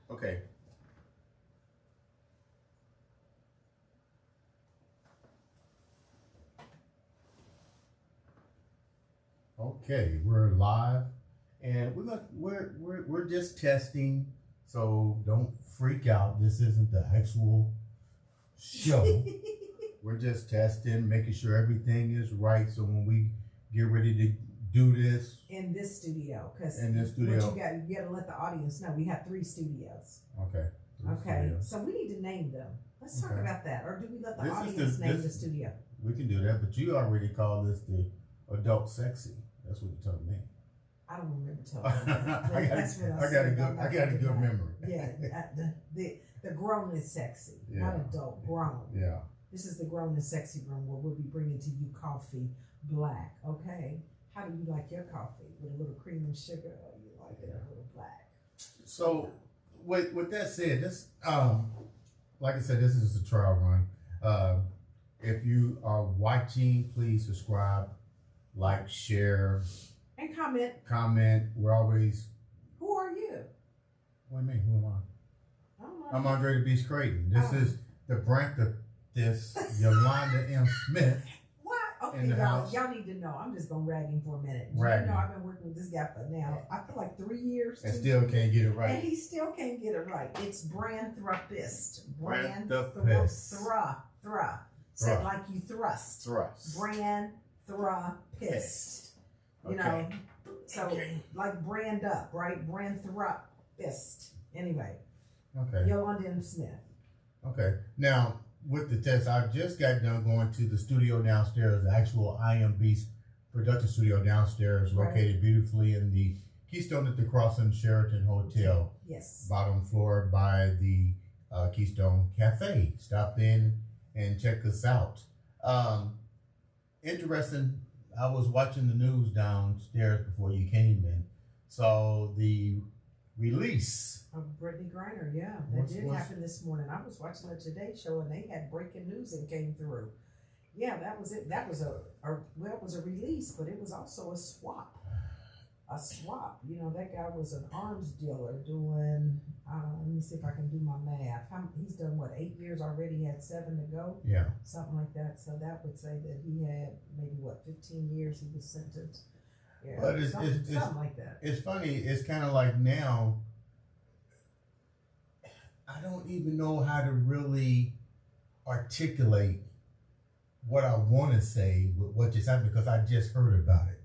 Okay. Okay, we're live, and we're just testing, so don't freak out. This isn't the actual show. We're just testing, making sure everything is right. So when we get ready to do this in this studio, because in this studio, what you got to let the audience know we have 3 studios. Okay. Okay. So we need to name them. Let's talk about that, or do we let the audience name the studio? We can do that, but you already called this the adult sexy. That's what you told me. I don't remember telling you. I got a good memory. Yeah, the grown is sexy, not adult, grown. Yeah. This is the grown and sexy room where we'll be bringing to you coffee black. Okay. How do you like your coffee? With a little cream and sugar, or you like it a little black? So, with that said, this like I said, this is a trial run. If you are watching, please subscribe, like, share, and comment. We're always. Who are you? What do you mean? Who am I? I'm Andre The Beast Crayton. This is the brand of this Yolanda M. Smith. What? Okay, y'all need to know. I'm just gonna rag him for a minute. You know I've been working with this guy for now, I feel like 3 years. And still can't get it right. And he still can't get it right. It's Branthropist. Thra. Said like you thrust. Branthropist. You know, so like brand up, right? Branthropist. Anyway. Okay. Yolanda M. Smith. Okay. Now, with the test, I just got done going to the studio downstairs, the actual IAmBeast production studio downstairs, located beautifully in the Keystone at the Crossing Sheraton Hotel. Yes. Bottom floor by the Keystone Cafe. Stop in and check us out. Interesting. I was watching the news downstairs before you came in. So the release of Brittany Griner, that did happen this morning. I was watching the Today Show and they had breaking news that came through. Yeah, that was it. That was a release, but it was also a swap. You know, that guy was an arms dealer doing. Let me see if I can do my math. He's done what, 8 years already? He had 7 to go. Yeah, something like that. So that would say that he had maybe 15 years he was sentenced. Yeah, but something like that. It's funny. It's kind of like now. I don't even know how to really articulate what I want to say with what just happened because I just heard about it.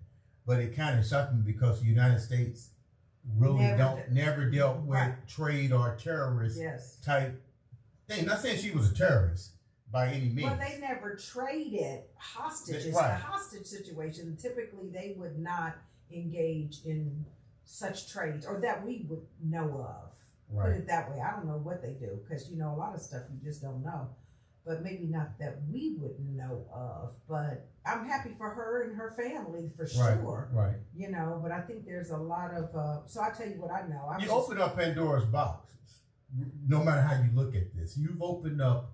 But it kind of shocked me because the United States really never dealt with trade or terrorist type thing. Not saying she was a terrorist by any means. Well, they never traded hostages. The hostage situation, typically they would not engage in such trades, or that we would know of. Put it that way. I don't know what they do because, you know, a lot of stuff you just don't know. But maybe not that we would know of. But I'm happy for her and her family for sure. Right. You know, but I think there's a lot of. So I'll tell you what I know. You open up Pandora's box. No matter how you look at this, you've opened up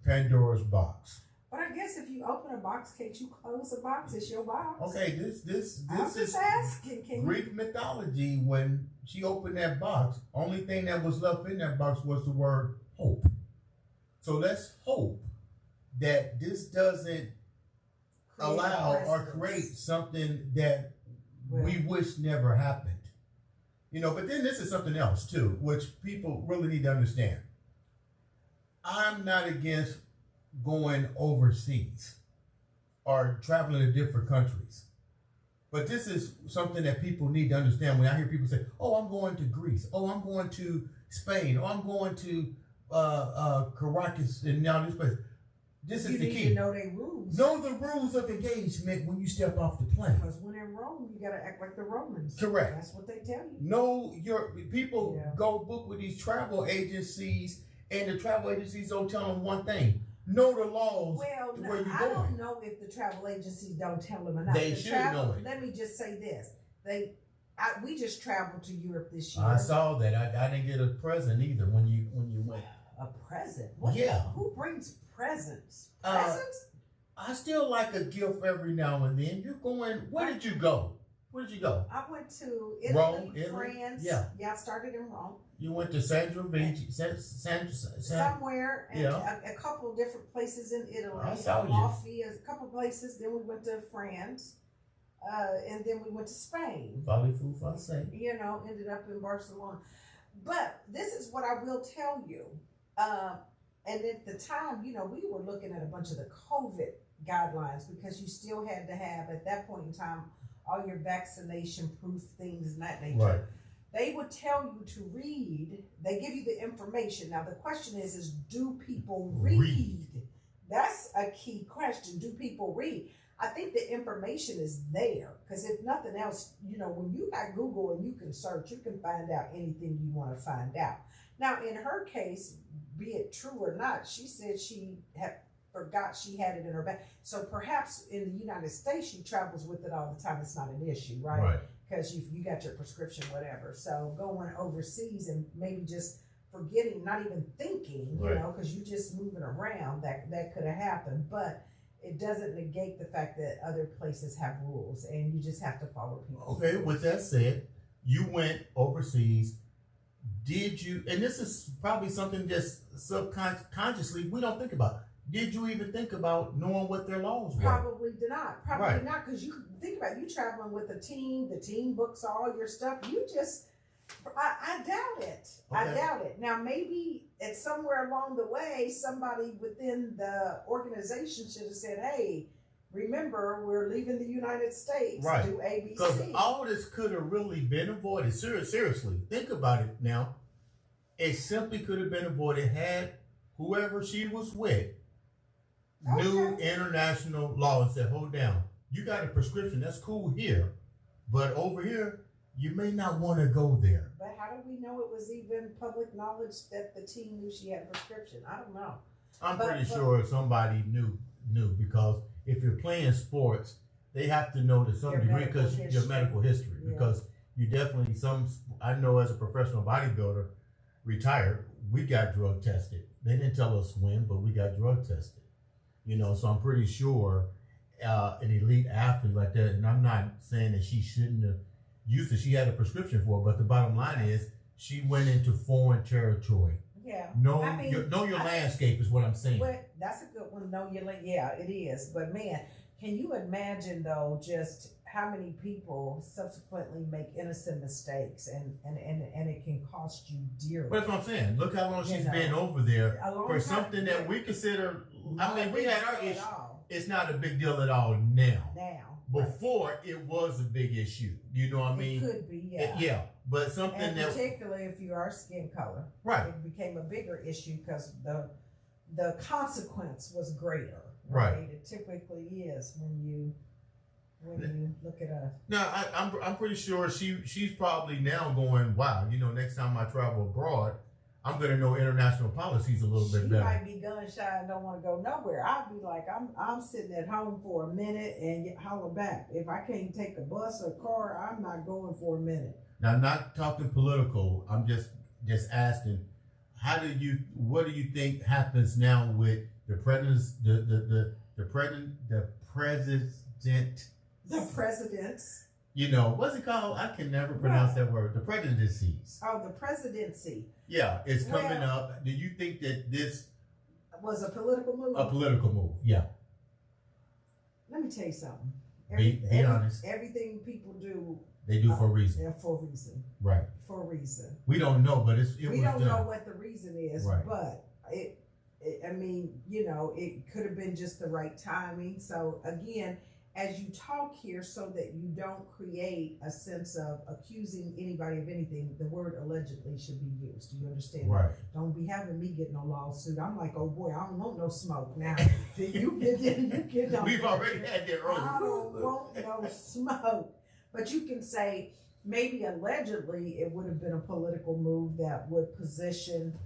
Pandora's box. But I guess if you open a box, can't you close a box? It's your box. Okay, this I'm just asking. Greek mythology. When she opened that box, only thing that was left in that box was the word hope. So let's hope that this doesn't allow or create something that we wish never happened. You know, but then this is something else too, which people really need to understand. I'm not against going overseas or traveling to different countries. But this is something that people need to understand. When I hear people say, oh, I'm going to Greece. Oh, I'm going to Spain. Oh, I'm going to Caracas and now this place. This is the key. You need to know their rules. Know the rules of engagement when you step off the plane. Because when in Rome, you got to act like the Romans. Correct. That's what they tell you. Know your people go book with these travel agencies, and the travel agencies don't tell them one thing. Know the laws where you're going. I don't know if the travel agencies don't tell them or not. They should know it. Let me just say this. We just traveled to Europe this year. I saw that. I didn't get a present either when you went. A present? What? Yeah. Who brings presents? Presents? I still like a gift every now and then. You're going. Where did you go? Where did you go? I went to Italy, Rome, France. Yeah. I started in Rome. You went to Sandra Beach, somewhere, and a couple of different places in Italy. I saw you. A couple of places. Then we went to France, and then we went to Spain. Volley-foo français. You know, ended up in Barcelona. But this is what I will tell you. And at the time, you know, we were looking at a bunch of the COVID guidelines because you still had to have, at that point in time, all your vaccination proof things and that nature. Right. They would tell you to read. They give you the information. Now, the question is do people read? That's a key question. Do people read? I think the information is there because if nothing else, you know, when you got Google and you can search, you can find out anything you want to find out. Now, in her case, be it true or not, she said she had forgot she had it in her bag. So perhaps in the United States, she travels with it all the time. It's not an issue, right? Right. Because you got your prescription, whatever. So going overseas and maybe just forgetting, not even thinking, you know, because you're just moving around, that could have happened. But it doesn't negate the fact that other places have rules and you just have to follow people. Okay, with that said, you went overseas. Did you, and this is probably something just subconsciously we don't think about. Did you even think about knowing what their laws were? Probably not. Probably not, because you think about you traveling with a team. The team books all your stuff. You just, I doubt it. Okay. I doubt it. Now, maybe at somewhere along the way, somebody within the organization should have said, hey, remember, we're leaving the United States. Right. Do ABC. Because all this could have really been avoided. Seriously, think about it now. It simply could have been avoided had whoever she was with knew international law and said, hold down. You got a prescription. That's cool here. But over here, you may not want to go there. But how do we know it was even public knowledge that the team knew she had a prescription? I don't know. I'm pretty sure somebody knew because if you're playing sports, they have to know to some degree because your medical history. Yeah. Because you definitely, I know as a professional bodybuilder, retired, we got drug tested. They didn't tell us when, but we got drug tested. You know, so I'm pretty sure an elite athlete like that, and I'm not saying that she shouldn't have used it. She had a prescription for it, but the bottom line is she went into foreign territory. Yeah. Know your landscape is what I'm saying. Well, that's a good one. Know your yeah, it is. But man, can you imagine though just how many people subsequently make innocent mistakes and it can cost you dearly. But that's what I'm saying. Look how long she's been over there for something that we consider, I mean, we had our issue. It's not a big deal at all now. Before, it was a big issue. You know what I mean? It could be, yeah. Yeah, but something and that... particularly if you are skin color. Right. It became a bigger issue because the consequence was greater. Right. It typically is when you look at us. Now, I'm pretty sure she's probably now going, wow, you know, next time I travel abroad, I'm going to know international policies a little bit better. She might be gun shy and don't want to go nowhere. I'd be like, I'm sitting at home for a minute and holler back. If I can't take a bus or car, I'm not going for a minute. Now, not talking political, I'm just asking, what do you think happens now with the presidents, the presidents. You know, what's it called? I can never pronounce that word. The presidencies. Oh, the presidency. Yeah, it's coming up. Do you think that this was a political move? A political move, yeah. Let me tell you something. Be honest. Everything people do, they do for a reason. Yeah, for a reason. Right. For a reason. We don't know, but we don't know what the reason is, right. But I mean, you know, it could have been just the right timing. So again, as you talk here, so that you don't create a sense of accusing anybody of anything, the word allegedly should be used. Do you understand? Right. Don't be having me get no lawsuit. I'm like, oh boy, I don't want no smoke now. you get no. We've already had that earlier. I don't want no smoke. But you can say maybe allegedly it would have been a political move that would position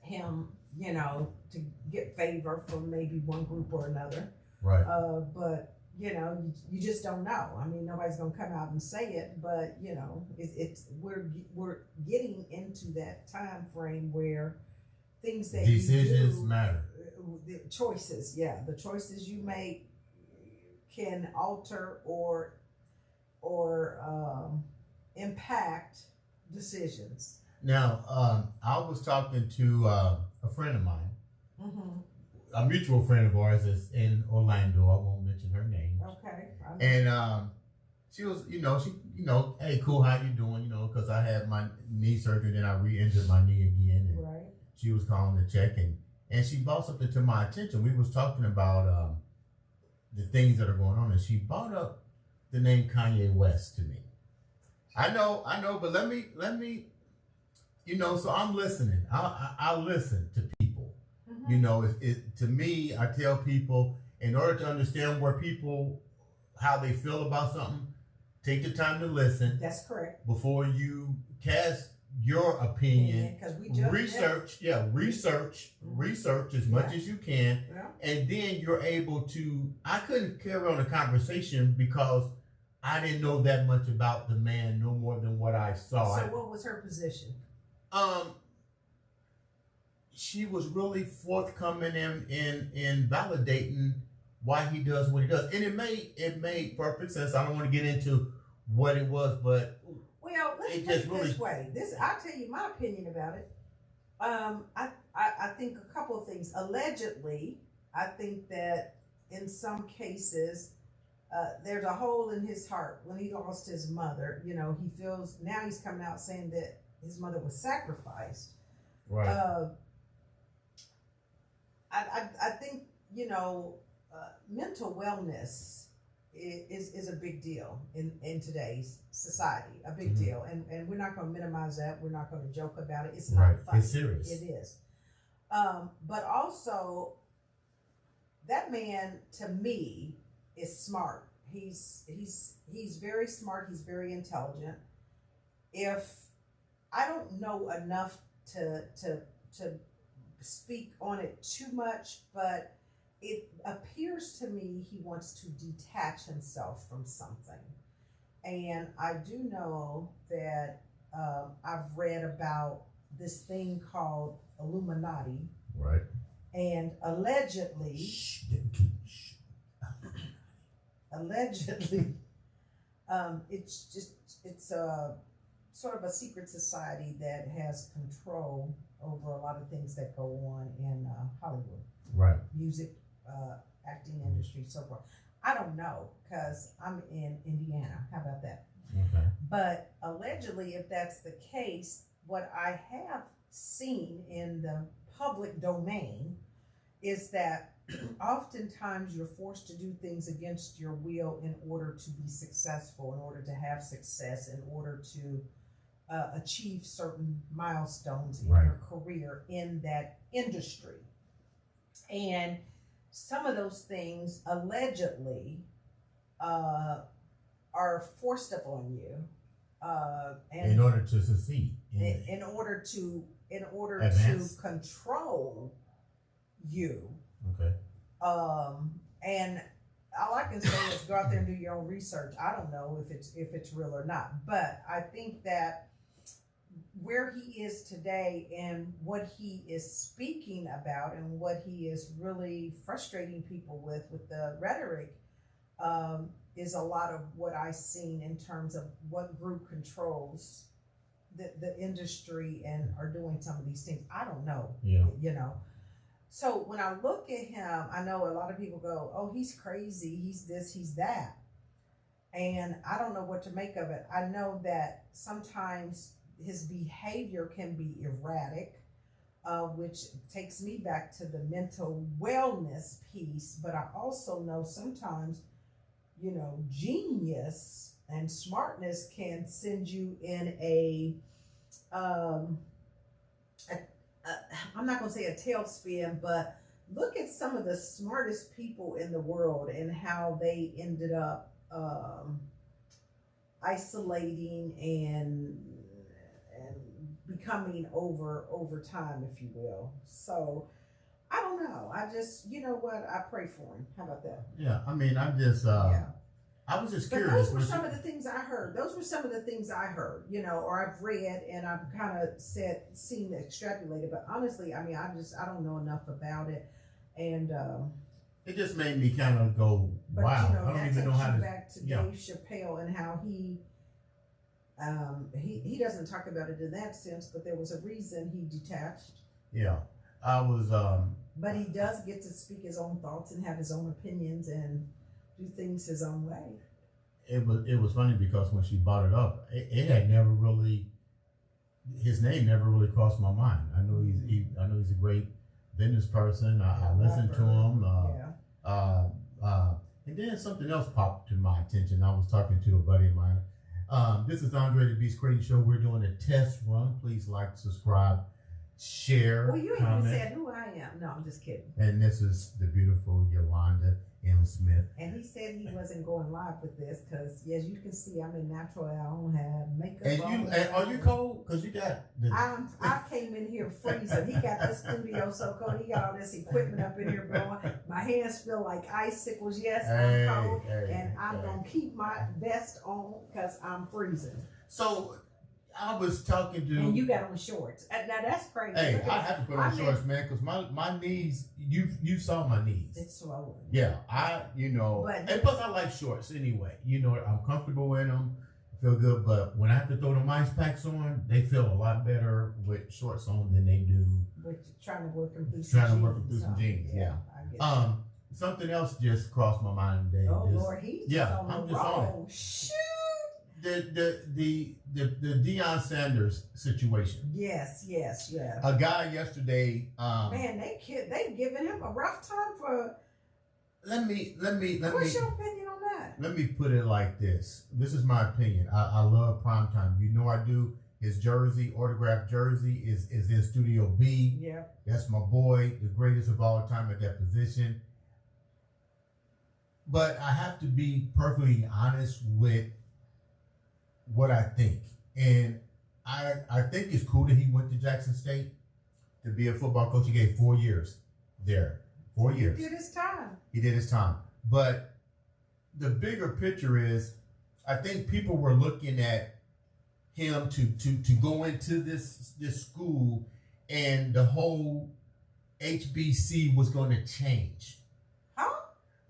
him, you know, to get favor from maybe one group or another. Right. But you know, you just don't know. I mean, nobody's gonna come out and say it, but you know, we're getting into that time frame where things that decisions you do, matter. The choices, the choices you make can alter or impact decisions. Now, I was talking to a friend of mine, mm-hmm. a mutual friend of ours is in Orlando. I won't mention her name. Okay. And she was, hey, cool, how you doing? Because I had my knee surgery, then I re-injured my knee again. And right. She was calling to check, and she brought something to my attention. We was talking about the things that are going on, and she brought up the name Kanye West to me. I know, but let me, so I'm listening. I'll listen to people. Mm-hmm. To me, I tell people, in order to understand how they feel about something, take the time to listen. That's correct. Before you cast your opinion, research as much as you can, and then you're able to. I couldn't carry on a conversation because I didn't know that much about the man, no more than what I saw. So what was her position? She was really forthcoming in validating why he does what he does, and it made perfect sense. I don't want to get into what it was, but let's put it this way. I'll tell you my opinion about it. I think a couple of things. Allegedly, I think that in some cases, there's a hole in his heart when he lost his mother. He feels now he's coming out saying that his mother was sacrificed. Right. I think mental wellness is a big deal in today's society, a big deal, and we're not going to minimize that. We're not going to joke about it. It's not funny. It's serious. It is. But also, that man to me is smart. He's very smart. He's very intelligent. If I don't know enough to speak on it too much, but it appears to me he wants to detach himself from something. And I do know that I've read about this thing called Illuminati. Right. And allegedly, it's a sort of a secret society that has control over a lot of things that go on in Hollywood. Right. Music, acting industry, so forth. I don't know, because I'm in Indiana. How about that? Okay. But allegedly, if that's the case, what I have seen in the public domain is that oftentimes you're forced to do things against your will in order to be successful, in order to have success, in order to achieve certain milestones in your career in that industry. And some of those things allegedly are forced upon you, and in order to succeed, in order to control you. Okay. And all I can say is go out there and do your own research. I don't know if it's real or not, but I think that where he is today and what he is speaking about and what he is really frustrating people with the rhetoric is a lot of what I've seen in terms of what group controls the industry and are doing some of these things. I don't know. Yeah. So when I look at him, I know a lot of people go, oh, he's crazy, he's this, he's that. And I don't know what to make of it. I know that sometimes his behavior can be erratic, which takes me back to the mental wellness piece. But I also know sometimes, genius and smartness can send you in I'm not going to say a tailspin, but look at some of the smartest people in the world and how they ended up isolating and becoming over time, if you will. So I don't know. I just, I pray for him. How about that? Yeah. I mean, I was just curious. But those were some of the things I heard. Or I've read and I've kind of seen extrapolated. But honestly, I mean, I don't know enough about it. And it just made me kind of go, wow. I don't even know how to. Back to Dave Chappelle and how he He doesn't talk about it in that sense, but there was a reason he detached. Yeah, I was. But he does get to speak his own thoughts and have his own opinions and do things his own way. It was funny because when she brought it up, it had never really, his name never really crossed my mind. I know he's a great business person. I listened to him. And then something else popped to my attention. I was talking to a buddy of mine. This is Andre The Beast Crayton Show. We're doing a test run. Please like, subscribe, share. Well, you comment. even said who I am. No, I'm just kidding. And this is the beautiful Yolanda M. Smith. And he said he wasn't going live with this because, as you can see, I'm in natural. I don't have makeup. And are you cold? Because you got. I came in here freezing. He got the studio so cold. He got all this equipment up in here blowing. My hands feel like icicles. Yes, I'm cold, and I'm gonna keep my vest on because I'm freezing. So I was talking to. And you got on shorts. Now that's crazy. Hey, I have to put on shorts, man, because my knees. You saw my knees. It's swollen. Yeah, and plus I like shorts anyway. I'm comfortable with them. I feel good, but when I have to throw them ice packs on, they feel a lot better with shorts on than they do. With trying to work them through some jeans. Yeah. Something else just crossed my mind today. Oh Lord, he's just on the roll. Shoot. The Deion Sanders situation. Yes. A guy yesterday. Man, they giving him a rough time for. Let me. What's your opinion on that? Let me put it like this. This is my opinion. I love primetime. I do. His jersey, autographed jersey, is in Studio B. Yeah. That's my boy, the greatest of all time at that position. But I have to be perfectly honest with what I think. And I think it's cool that he went to Jackson State to be a football coach. He gave 4 years there. 4 years. He did his time. But the bigger picture is, I think people were looking at him to go into this school, and the whole HBC was going to change.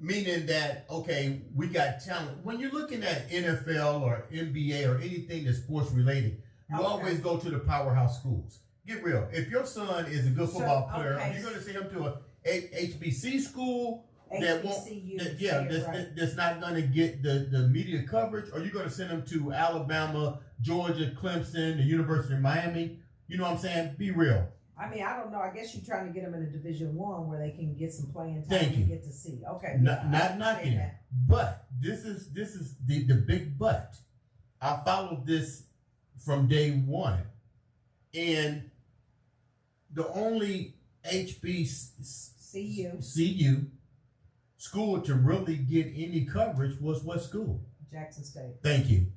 Meaning that, okay, we got talent. When you're looking at NFL or NBA or anything that's sports related, you always go to the powerhouse schools. Get real. If your son is a good football player, you're going to send him to a HBC school that's not going to get the media coverage, or you're going to send him to Alabama, Georgia, Clemson, the University of Miami. You know what I'm saying? Be real. I mean, I don't know. I guess you're trying to get them in a Division I where they can get some playing time and get to see. Okay. Not knocking it. But this is the big but. I followed this from day one. And the only HBCU school to really get any coverage was what school? Jackson State. Thank you.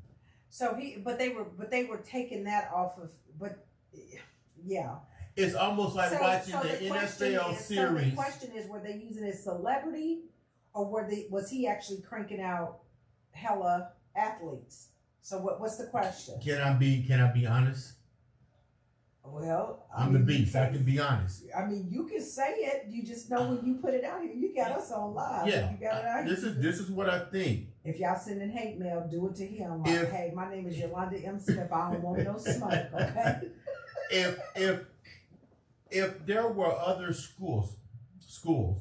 So they were taking that off of, yeah. It's almost like watching the NFL series. So the question is, were they using his celebrity, or was he actually cranking out hella athletes? So what's the question? Can I be honest? Well, I'm the beast. I can be honest. I mean, you can say it. You just know when you put it out here. You got us on live. Yeah. You got it out here. This is what I think. If y'all sending hate mail, do it to him. Like, hey, my name is Yolanda M. Smith. I don't want no smoke. Okay. If there were other schools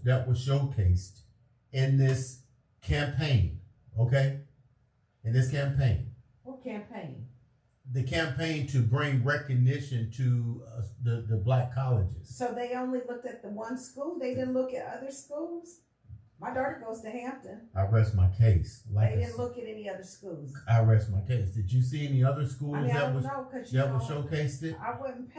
that were showcased in this campaign, okay? In this campaign. What campaign? The campaign to bring recognition to the black colleges. So they only looked at the one school? They didn't look at other schools? My daughter goes to Hampton. I rest my case. They didn't look at any other schools. I rest my case. Did you see any other schools that was showcased it? I wasn't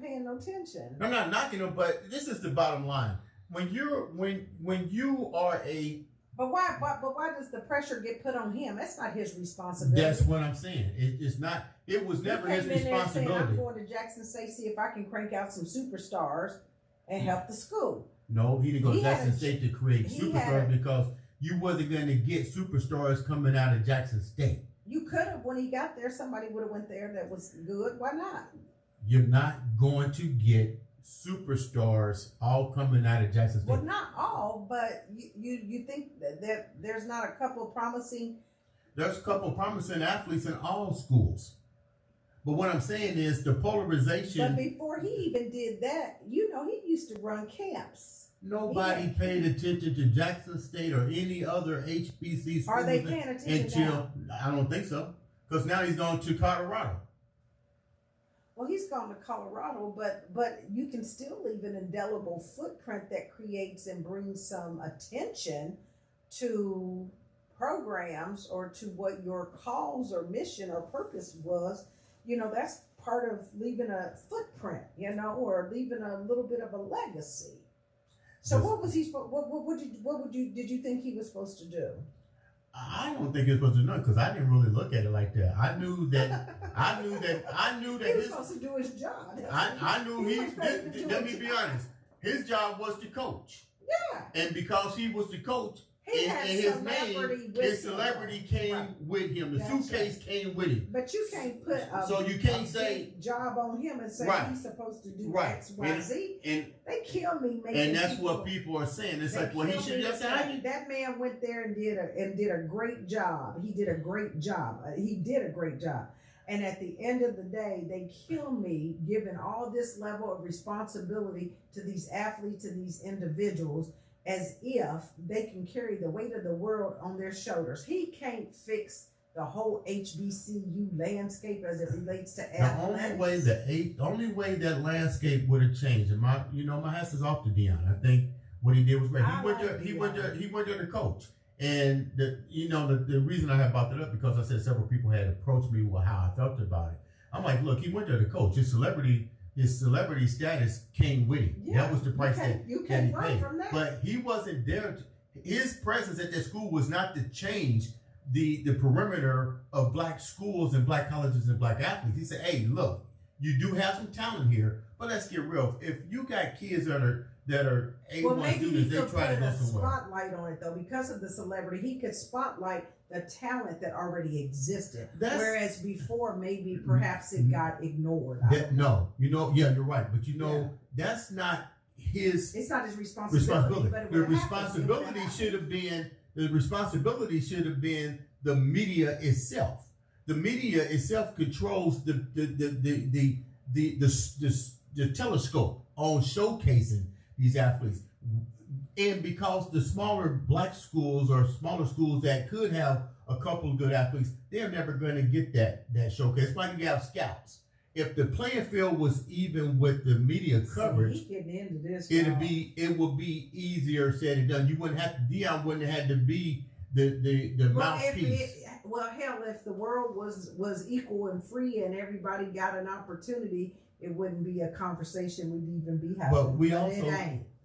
paying no attention. I'm not knocking them, but this is the bottom line. When you are a But why does the pressure get put on him? That's not his responsibility. That's what I'm saying. It's not. It was never his responsibility. Saying, I'm going to Jackson State, see if I can crank out some superstars and help the school. No, he didn't go to Jackson State to create superstars because you wasn't going to get superstars coming out of Jackson State. You could have, when he got there, somebody would have went there that was good. Why not? You're not going to get superstars all coming out of Jackson State. Well, not all, but you think that there's not a couple of promising. There's a couple of promising athletes in all schools. But what I'm saying is the polarization. But before he even did that, you know, he used to run camps. Nobody paid attention to Jackson State or any other HBC schools. Are they paying attention now? I don't think so. Because now he's gone to Colorado. Well, he's gone to Colorado, but you can still leave an indelible footprint that creates and brings some attention to programs or to what your cause or mission or purpose was. You know, that's part of leaving a footprint, you know, or leaving a little bit of a legacy. So what was he? Did you think he was supposed to do? I don't think he was supposed to know because I didn't really look at it like that. I knew that he was supposed to do his job. I knew let me be honest. His job was to coach. Yeah. And because he was the coach, and his name, his celebrity came with him. The suitcase came with him. But you can't put you can't say job on him and say he's supposed to do X, Y, Z. And they kill me. And that's what people are saying. It's like, well, he should just say that man went there and did a great job. He did a great job. He did a great job. And at the end of the day, they kill me giving all this level of responsibility to these athletes and these individuals, as if they can carry the weight of the world on their shoulders. He can't fix the whole HBCU landscape as it relates to athletics. The only way that landscape would have changed, and my hats is off to Dion. I think what he did was great. He went there to coach. And the reason I had brought that up because I said several people had approached me with how I felt about it. I'm like, look, he went there to coach. His celebrity status came with him. Yeah, that was the price that he paid. From that. But he wasn't there. His presence at that school was not to change the perimeter of black schools and black colleges and black athletes. He said, hey, look, you do have some talent here, but let's get real. If you got kids that are A1 students, they try to go somewhere. Spotlight on it though, because of the celebrity, he could spotlight the talent that already existed. Whereas before, maybe perhaps it got ignored. You're right, but that's not his. It's not his responsibility. The responsibility should have been the media itself. The media itself controls the telescope on showcasing these athletes. And because the smaller black schools or smaller schools that could have a couple of good athletes, they're never going to get that showcase. It's like you have scouts. If the playing field was even with the media coverage, it would be easier said and done. Dion wouldn't have had to be the mouthpiece. If the world was equal and free and everybody got an opportunity, it wouldn't be a conversation we'd even be having.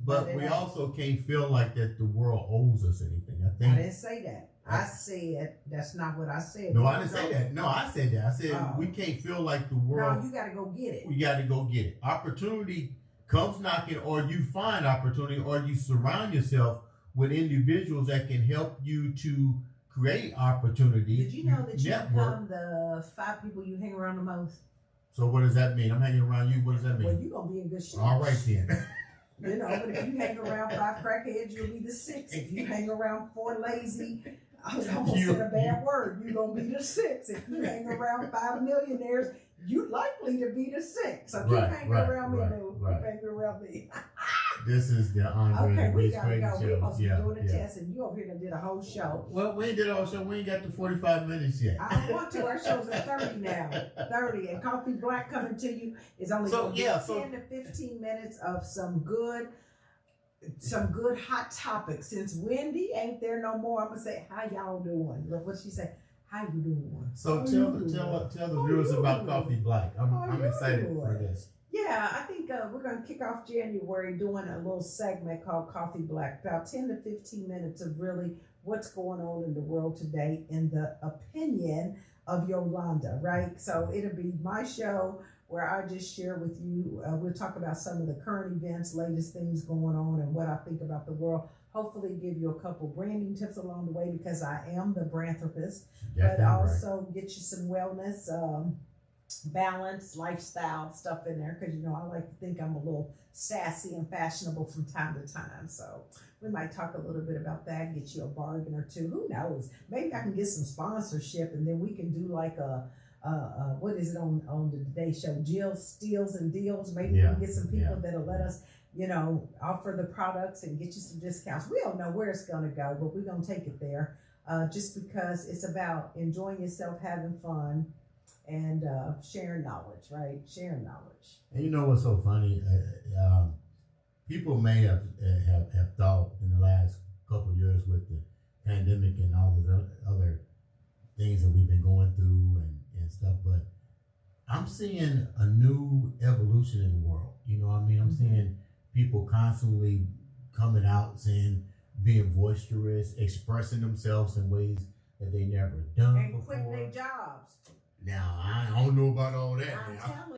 But we also can't feel like that the world owes us anything. I didn't say that. I said that's not what I said. No, I didn't say that. No, I said that. I said we can't feel like the world. No, you got to go get it. We got to go get it. Opportunity comes knocking, or you find opportunity, or you surround yourself with individuals that can help you to create opportunity. Did you know that you become the 5 people you hang around the most? So what does that mean? I'm hanging around you. What does that mean? Well, you're going to be in good shape. All right, then. But if you hang around 5 crackheads, you'll be the 6th. If you hang around 4 lazy, I was almost said a bad word, you're going to be the 6th. If you hang around 5 millionaires, you're likely to be the 6th. So keep hanging around me, dude. Keep hanging around me. This is the Andre The Beast Crayton show. We're supposed to be doing a test, and you over here did a whole show. Well, we ain't did a whole show. We ain't got to 45 minutes yet. I don't want to. Our show's at 30 now. 30. And Coffee Black coming to you is only 10 to 15 minutes of some good hot topics. Since Wendy ain't there no more, I'm gonna say, how y'all doing? What she say? How you doing? So tell the viewers about Coffee Black. I'm excited for this. Yeah, I think we're going to kick off January doing a little segment called Coffee Black, about 10 to 15 minutes of really what's going on in the world today in the opinion of Yolanda, right? So it'll be my show where I just share with you, we'll talk about some of the current events, latest things going on, and what I think about the world. Hopefully give you a couple branding tips along the way because I am the brandtherapist, but also get you some wellness, balance, lifestyle stuff in there because I like to think I'm a little sassy and fashionable from time to time. So we might talk a little bit about that, get you a bargain or two. Who knows? Maybe I can get some sponsorship and then we can do like a what is it on the Today Show? Jill Steals and Deals. Maybe we can get some people that'll let us, offer the products and get you some discounts. We don't know where it's going to go, but we're going to take it there. Just because it's about enjoying yourself, having fun, and sharing knowledge, right? Sharing knowledge. And you know what's so funny? People may have thought in the last couple of years with the pandemic and all the other things that we've been going through and stuff, but I'm seeing a new evolution in the world. You know what I mean? I'm seeing people constantly coming out, being boisterous, expressing themselves in ways that they never done before. And quitting their jobs. Now, I don't know about all that. I'm telling